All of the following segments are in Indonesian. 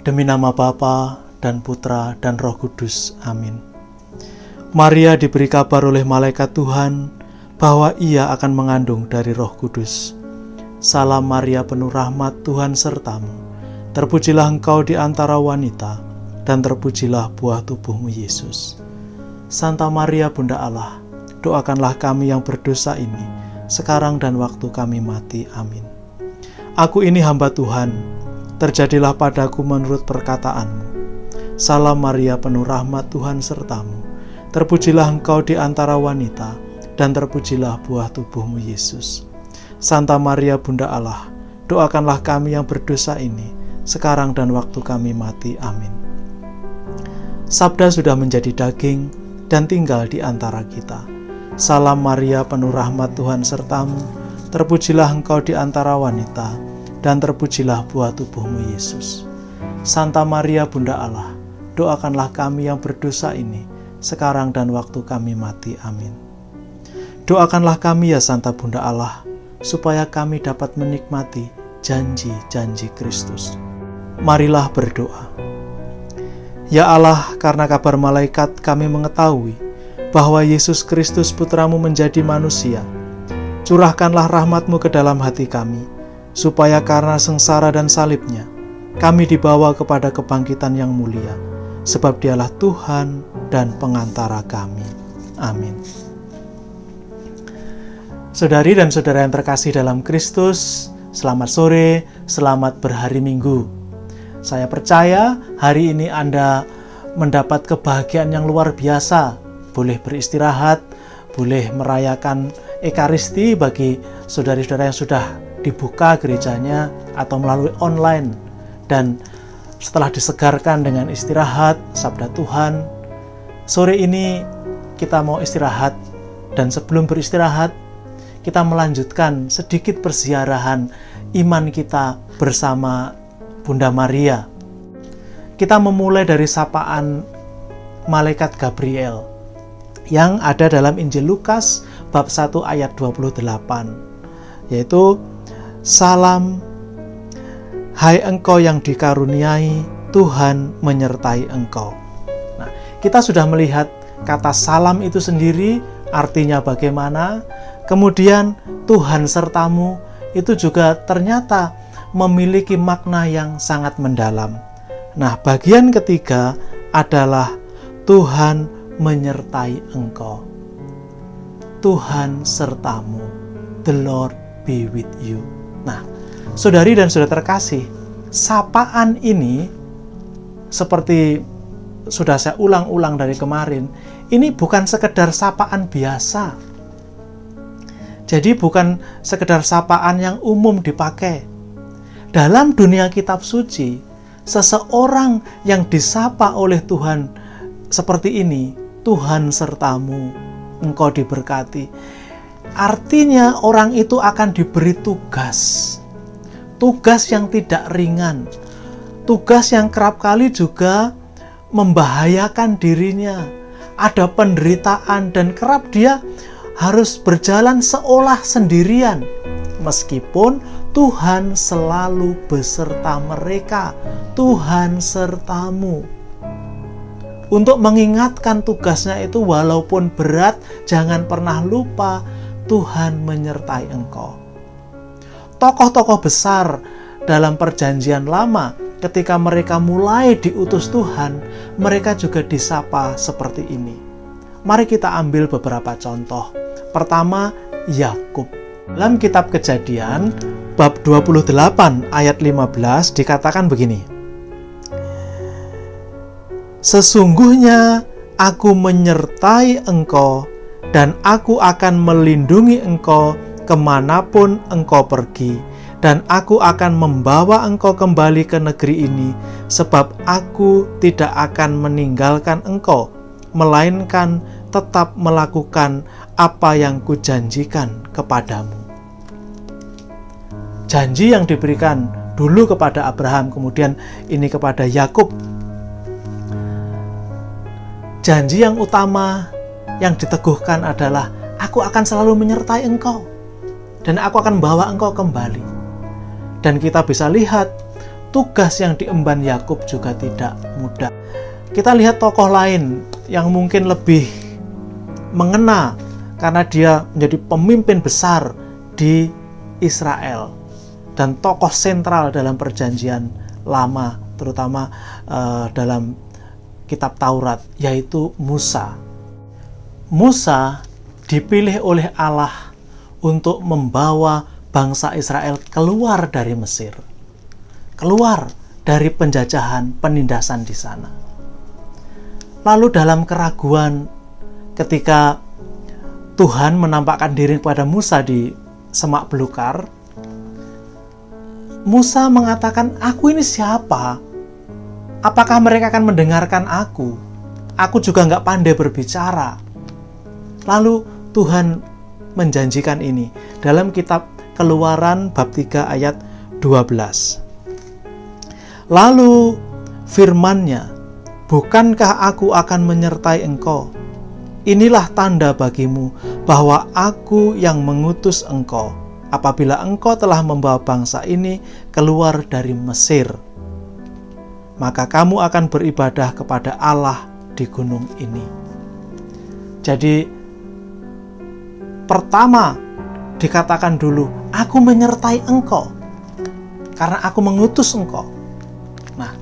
Demi nama Bapa dan Putra dan Roh Kudus. Amin. Maria diberi kabar oleh malaikat Tuhan bahwa ia akan mengandung dari Roh Kudus. Salam Maria, penuh rahmat, Tuhan sertamu. Terpujilah engkau di antara wanita, dan terpujilah buah tubuhmu Yesus. Santa Maria, Bunda Allah, doakanlah kami yang berdosa ini, sekarang dan waktu kami mati. Amin. Aku ini hamba Tuhan, terjadilah padaku menurut perkataanmu. Salam Maria, penuh rahmat, Tuhan sertamu. Terpujilah engkau di antara wanita, dan terpujilah buah tubuhmu Yesus. Santa Maria, Bunda Allah, doakanlah kami yang berdosa ini, sekarang dan waktu kami mati. Amin. Sabda sudah menjadi daging dan tinggal di antara kita. Salam Maria, penuh rahmat, Tuhan sertamu. Terpujilah engkau di antara wanita, dan terpujilah buah tubuhmu Yesus. Santa Maria, Bunda Allah, doakanlah kami yang berdosa ini, sekarang dan waktu kami mati. Amin. Doakanlah kami ya Santa Bunda Allah, supaya kami dapat menikmati janji-janji Kristus. Marilah berdoa. Ya Allah, karena kabar malaikat kami mengetahui bahwa Yesus Kristus Putramu menjadi manusia. Curahkanlah rahmat-Mu ke dalam hati kami, supaya karena sengsara dan salibnya, kami dibawa kepada kebangkitan yang mulia, sebab Dialah Tuhan dan pengantara kami. Amin. Saudari dan saudara yang terkasih dalam Kristus, selamat sore, selamat berhari Minggu. Saya percaya hari ini Anda mendapat kebahagiaan yang luar biasa, boleh beristirahat, boleh merayakan Ekaristi bagi saudari-saudara yang sudah dibuka gerejanya atau melalui online, dan setelah disegarkan dengan istirahat sabda Tuhan, sore ini kita mau istirahat, dan sebelum beristirahat kita melanjutkan sedikit perziarahan iman kita bersama Bunda Maria. Kita memulai dari sapaan malaikat Gabriel yang ada dalam Injil Lukas bab 1 ayat 28, yaitu salam, hai engkau yang dikaruniai, Tuhan menyertai engkau. Nah, kita sudah melihat kata salam itu sendiri artinya bagaimana. Kemudian Tuhan sertamu itu juga ternyata memiliki makna yang sangat mendalam. Nah, bagian ketiga adalah Tuhan menyertai engkau. Tuhan sertamu. The Lord be with you. Nah, saudari dan saudara terkasih, sapaan ini seperti sudah saya ulang-ulang dari kemarin, ini bukan sekedar sapaan biasa. Jadi bukan sekedar sapaan yang umum dipakai. Dalam dunia kitab suci, seseorang yang disapa oleh Tuhan seperti ini, Tuhan sertamu, engkau diberkati. Artinya orang itu akan diberi tugas. Tugas yang tidak ringan. Tugas yang kerap kali juga membahayakan dirinya. Ada penderitaan dan kerap dia harus berjalan seolah sendirian. Meskipun Tuhan selalu beserta mereka. Tuhan sertamu. Untuk mengingatkan tugasnya itu walaupun berat, jangan pernah lupa Tuhan menyertai engkau. Tokoh-tokoh besar dalam perjanjian lama, ketika mereka mulai diutus Tuhan, mereka juga disapa seperti ini. Mari kita ambil beberapa contoh. Pertama, Yakub. Dalam kitab Kejadian, bab 28 ayat 15 dikatakan begini. Sesungguhnya aku menyertai engkau, dan aku akan melindungi engkau kemanapun engkau pergi, dan aku akan membawa engkau kembali ke negeri ini, sebab aku tidak akan meninggalkan engkau, melainkan tetap melakukan apa yang kujanjikan kepadamu. Janji yang diberikan dulu kepada Abraham, kemudian ini kepada Yakub. Janji yang utama yang diteguhkan adalah aku akan selalu menyertai engkau dan aku akan bawa engkau kembali. Dan kita bisa lihat tugas yang diemban Yakub juga tidak mudah. Kita lihat tokoh lain yang mungkin lebih mengena karena dia menjadi pemimpin besar di Israel dan tokoh sentral dalam perjanjian lama, terutama dalam kitab Taurat, yaitu Musa. Musa dipilih oleh Allah untuk membawa bangsa Israel keluar dari Mesir, keluar dari penjajahan, penindasan di sana. Lalu dalam keraguan, ketika Tuhan menampakkan diri kepada Musa di semak belukar, Musa mengatakan, "Aku ini siapa? Apakah mereka akan mendengarkan aku? Aku juga nggak pandai berbicara." Lalu Tuhan menjanjikan ini dalam kitab Keluaran bab 3 ayat 12. Lalu firman-Nya, "Bukankah aku akan menyertai engkau? Inilah tanda bagimu bahwa aku yang mengutus engkau, apabila engkau telah membawa bangsa ini keluar dari Mesir. Maka kamu akan beribadah kepada Allah di gunung ini." Jadi, pertama dikatakan dulu, "Aku menyertai engkau, karena aku mengutus engkau." Nah,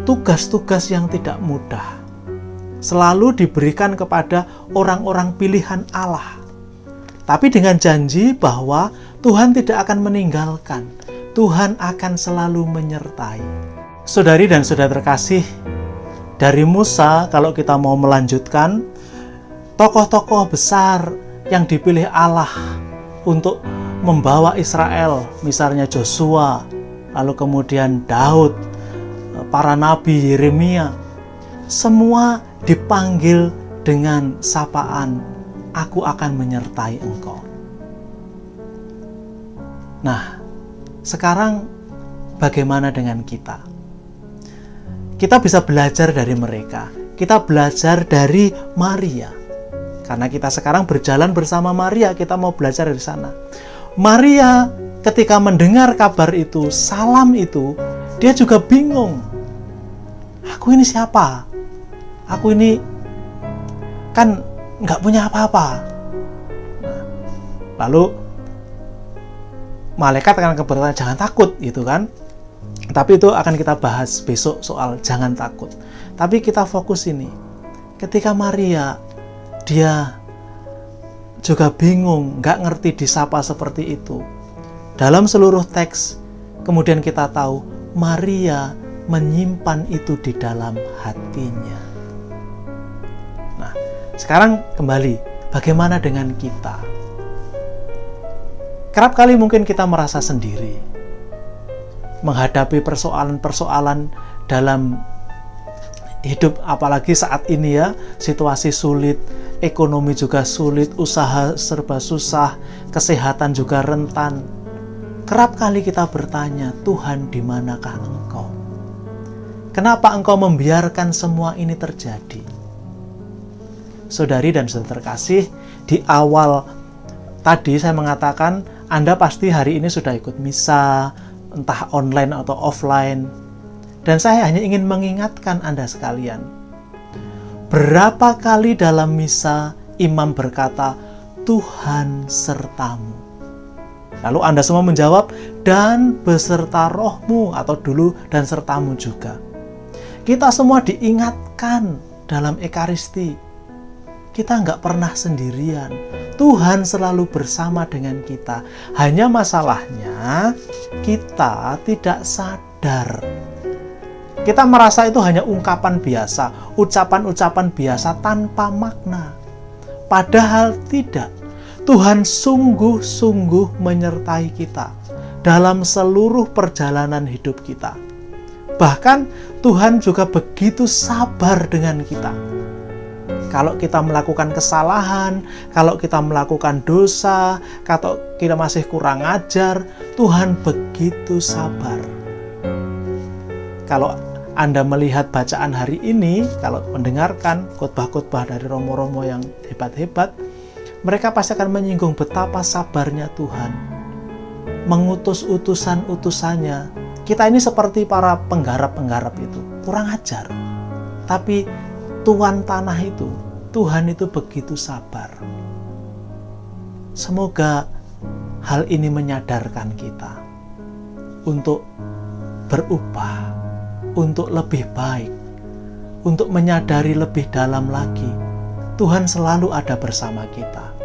tugas-tugas yang tidak mudah selalu diberikan kepada orang-orang pilihan Allah. Tapi dengan janji bahwa Tuhan tidak akan meninggalkan, Tuhan akan selalu menyertai. Saudari dan saudara terkasih, dari Musa kalau kita mau melanjutkan, tokoh-tokoh besar yang dipilih Allah untuk membawa Israel, misalnya Joshua, lalu kemudian Daud, para nabi, Yeremia, semua dipanggil dengan sapaan, "Aku akan menyertai engkau." Nah, sekarang bagaimana dengan kita? Kita bisa belajar dari mereka. Kita belajar dari Maria. Karena kita sekarang berjalan bersama Maria, kita mau belajar dari sana. Maria ketika mendengar kabar itu, salam itu, dia juga bingung. Aku ini siapa? Aku ini kan nggak punya apa-apa. Nah, lalu malaikat akan berkata, "Jangan takut," gitu kan. Tapi itu akan kita bahas besok soal jangan takut. Tapi kita fokus ini. Ketika Maria, dia juga bingung, nggak ngerti disapa seperti itu. Dalam seluruh teks, kemudian kita tahu Maria menyimpan itu di dalam hatinya. Nah, sekarang kembali, bagaimana dengan kita? Kerap kali mungkin kita merasa sendiri menghadapi persoalan-persoalan dalam hidup, apalagi saat ini ya, situasi sulit, ekonomi juga sulit, usaha serba susah, kesehatan juga rentan. Kerap kali kita bertanya, "Tuhan, di manakah Engkau? Kenapa Engkau membiarkan semua ini terjadi?" Saudari dan saudara terkasih, di awal tadi saya mengatakan, Anda pasti hari ini sudah ikut misa, entah online atau offline. Dan saya hanya ingin mengingatkan Anda sekalian, berapa kali dalam misa imam berkata, "Tuhan sertamu." Lalu Anda semua menjawab, "Dan beserta rohmu," atau dulu "dan sertamu juga." Kita semua diingatkan dalam Ekaristi, kita nggak pernah sendirian. Tuhan selalu bersama dengan kita. Hanya masalahnya, kita tidak sadar. Kita merasa itu hanya ungkapan biasa, ucapan-ucapan biasa tanpa makna. Padahal tidak. Tuhan sungguh-sungguh menyertai kita dalam seluruh perjalanan hidup kita. Bahkan Tuhan juga begitu sabar dengan kita. Kalau kita melakukan kesalahan, kalau kita melakukan dosa, kalau kita masih kurang ajar, Tuhan begitu sabar. Kalau Anda melihat bacaan hari ini, kalau mendengarkan khotbah-khotbah dari romo-romo yang hebat-hebat, mereka pasti akan menyinggung betapa sabarnya Tuhan mengutus utusan-utusannya Kita ini seperti para penggarap-penggarap itu, kurang ajar. Tapi tuan tanah itu, Tuhan itu begitu sabar. Semoga hal ini menyadarkan kita untuk berubah, untuk lebih baik, untuk menyadari lebih dalam lagi. Tuhan selalu ada bersama kita.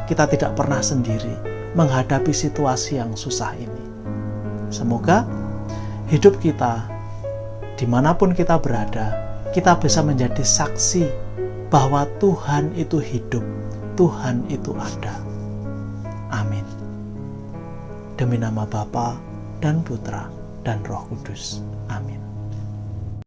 Kita tidak pernah sendiri menghadapi situasi yang susah ini. Semoga hidup kita, dimanapun kita berada, kita bisa menjadi saksi bahwa Tuhan itu hidup, Tuhan itu ada. Amin. Demi nama Bapa dan Putra dan Roh Kudus. Amin.